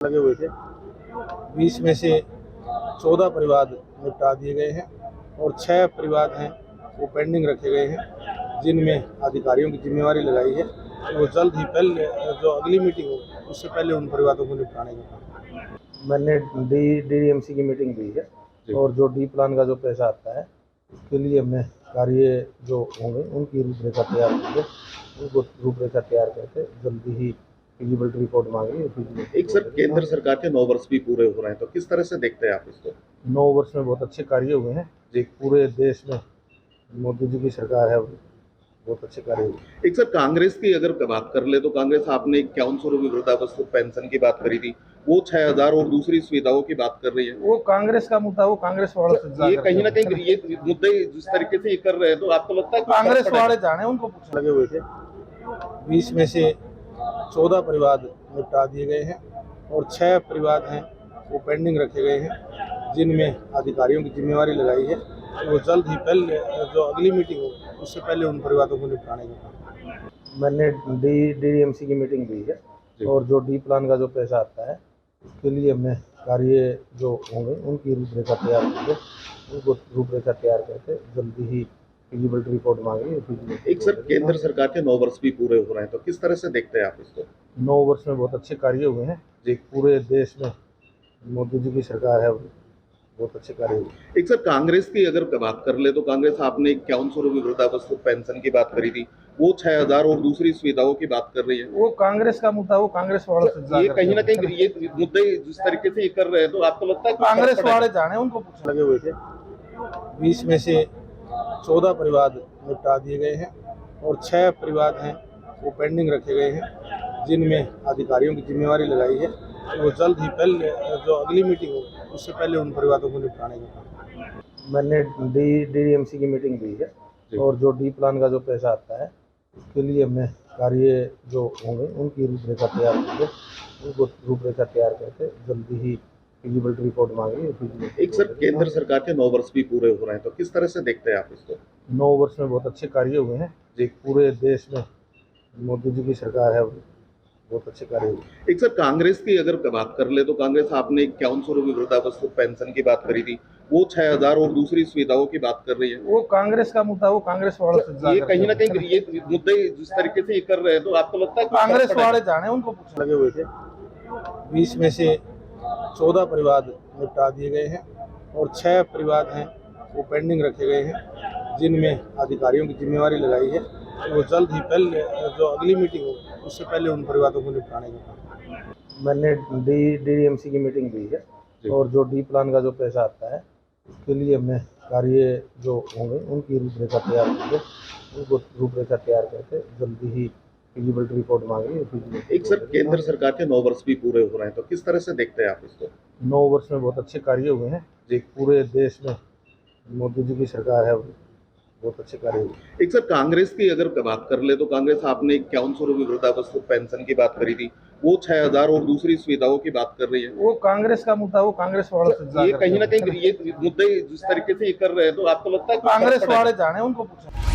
लगे हुए थे। 20 में से 14 परिवाद निपटा दिए गए हैं और 6 परिवाद हैं वो पेंडिंग रखे गए हैं, जिनमें अधिकारियों की जिम्मेवारी लगाई है कि वो जल्द ही पहले जो अगली मीटिंग हो उससे पहले उन परिवादों को निपटाने का काम। मैंने DDMC की मीटिंग दी है और जो डी प्लान का जो पैसा आता है उसके लिए हमने कार्य जो होंगे उनकी रूपरेखा तैयार की है। उनको रूपरेखा तैयार करके जल्दी ही फिजिबिलिटी रिपोर्ट मांगी। एक सर, केंद्र सरकार के 9 वर्ष भी पूरे हो रहे हैं, तो किस तरह से देखते हैं आप इसको? 9 वर्ष में बहुत अच्छे कार्य हुए हैं जी। पूरे देश में मोदी जी की सरकार है, बहुत अच्छे कार्य हुए। एक सर, कांग्रेस की अगर बात कर ले तो कांग्रेस आपने 5100 वृद्धावस्था पेंशन की बात करी थी, वो 6000 और दूसरी सुविधाओं की बात कर रही है। वो कांग्रेस का मुद्दा, वो कांग्रेस वालों से ये कहीं ना कहीं ये मुद्दे जिस तरीके से ये कर रहे हैं, तो आपको लगता है कांग्रेस वाले जाने उनको पूछने लगे हुए थे। 20 में से 14 परिवाद निपटा दिए गए हैं और 6 परिवाद हैं वो पेंडिंग रखे गए हैं, जिनमें अधिकारियों की जिम्मेवारी लगाई है कि वो जल्द ही पहले जो अगली मीटिंग हो उससे पहले उन परिवादों को निपटाने का काम। मैंने DDMC की मीटिंग दी है और जो डी प्लान का जो पैसा आता है उसके लिए हमने कार्य जो होंगे उनकी रूपरेखा तैयार की है। उनको रूपरेखा तैयार करके जल्दी ही फिजिबिलिटी रिपोर्ट मांगी। एक सर, केंद्र सरकार के 9 वर्ष भी पूरे हो रहे हैं, तो किस तरह से देखते हैं आप इसको? 9 वर्ष में बहुत अच्छे कार्य हुए हैं जी। पूरे देश में मोदी जी की सरकार है, बहुत अच्छे कार्य हुए। एक सर, कांग्रेस की अगर बात कर ले तो कांग्रेस आपने 5100 वृद्धावस्था पेंशन की बात करी थी, वो 6000 और दूसरी सुविधाओं की बात कर रही है। वो कांग्रेस का मुद्दा, वो कांग्रेस वालों से ये कहीं ना कहीं ये मुद्दे जिस तरीके से ये कर रहे हैं, तो आपको लगता है कांग्रेस वाले जाने उनको पूछने लगे हुए थे। 20 में से 14 परिवाद निपटा दिए गए हैं और 6 परिवाद हैं वो पेंडिंग रखे गए हैं, जिनमें अधिकारियों की जिम्मेवारी लगाई है कि वो जल्द ही पहले जो अगली मीटिंग हो उससे पहले उन परिवादों को निपटाने का काम। मैंने DDMC की मीटिंग दी है और जो डी प्लान का जो पैसा आता है उसके लिए हमने कार्य जो होंगे उनकी रूपरेखा तैयार की है। उनको रूपरेखा तैयार करके जल्दी ही फिजिबिलिटी रिपोर्ट मांगी। एक सर, केंद्र सरकार के 9 वर्ष भी पूरे हो रहे हैं, तो किस तरह से देखते हैं आप इसको? 9 वर्ष में बहुत अच्छे कार्य हुए हैं जी। पूरे देश में मोदी जी की सरकार है, बहुत अच्छे कार्य हुए। एक सर, कांग्रेस की अगर बात कर ले तो कांग्रेस आपने 5100 वृद्धावस्था पेंशन की बात करी थी, वो 6000 और दूसरी सुविधाओं की बात कर रही है। वो कांग्रेस का मुद्दा, वो कांग्रेस वालों से ये कहीं ना कहीं ये मुद्दे जिस तरीके से ये कर रहे हैं, तो आपको लगता है कांग्रेस वाले जाने उनको पूछने लगे हुए थे। 20 में से 14 परिवाद निपटा दिए गए हैं और 6 परिवाद हैं वो पेंडिंग रखे गए हैं, जिनमें अधिकारियों की जिम्मेवारी लगाई है कि वो जल्द ही पहले जो अगली मीटिंग हो उससे पहले उन परिवादों को निपटाने का काम। मैंने DDMC की मीटिंग दी है और जो डी प्लान का जो पैसा आता है उसके लिए हमने कार्य जो होंगे उनकी रूपरेखा तैयार की है। उनको रूपरेखा तैयार करके जल्दी ही फिजिबिलिटी रिपोर्ट मांगी। एक सर, केंद्र सरकार के 9 वर्ष भी पूरे हो रहे हैं, तो किस तरह से देखते हैं आप इसको? 9 वर्ष में बहुत अच्छे कार्य हुए हैं जी। पूरे देश में मोदी जी की सरकार है, बहुत अच्छे कार्य हुए। एक सर, कांग्रेस की अगर बात कर ले तो कांग्रेस आपने 5100 वृद्धावस्था पेंशन की बात करी थी, वो 6000 और दूसरी सुविधाओं की बात कर रही है। वो कांग्रेस का मुद्दा, वो कांग्रेस वालों से ये कहीं ना कहीं ये मुद्दे जिस तरीके से ये कर रहे हैं, तो आपको लगता है कांग्रेस वाले जाने उनको पूछने।